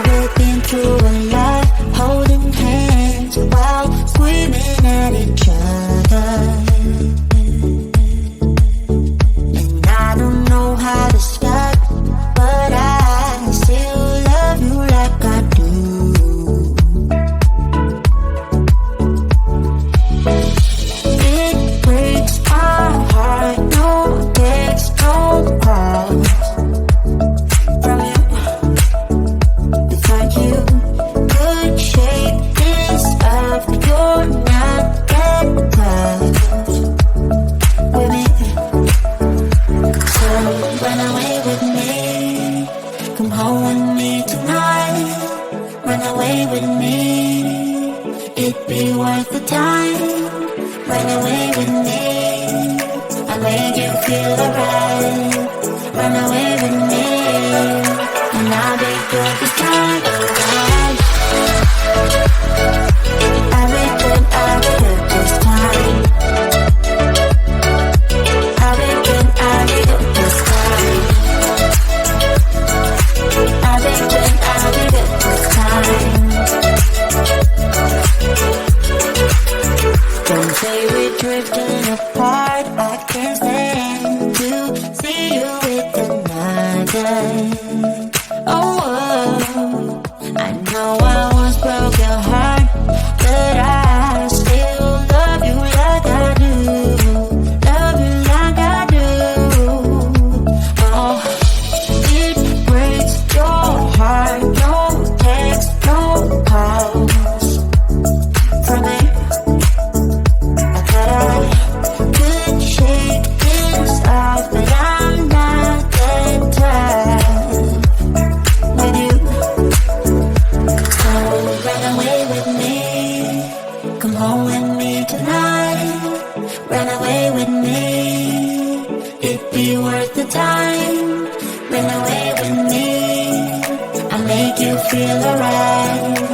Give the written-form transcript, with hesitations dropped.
We've been through a lot, holding hands while screaming at each other. And I don't know how to start, but I still love you like I do. It breaks my heart, no text, no calls from you. Without you, could shake this up. You're not that close with me. So run away with me. Come home with me tonight. Run away with me. It'd be worth the time. Run away with me. I'll make you feel alright. Run away with me. And I'll be good this time around. I'll be good this time. I'll be good this time. I'll be good this time. Don't say we're drifting apart. I can't stand to see you with another. Oh, I know I once broke your heart, but I still love you like I do. Love you like I do. Oh, it breaks your heart. No text, no calls from me. I thought I could shake this off, but I'm not that tired with you. So run away with me. Come home with me tonight. Run away with me. It'd be worth the time. Run away with me. I'll make you feel alright.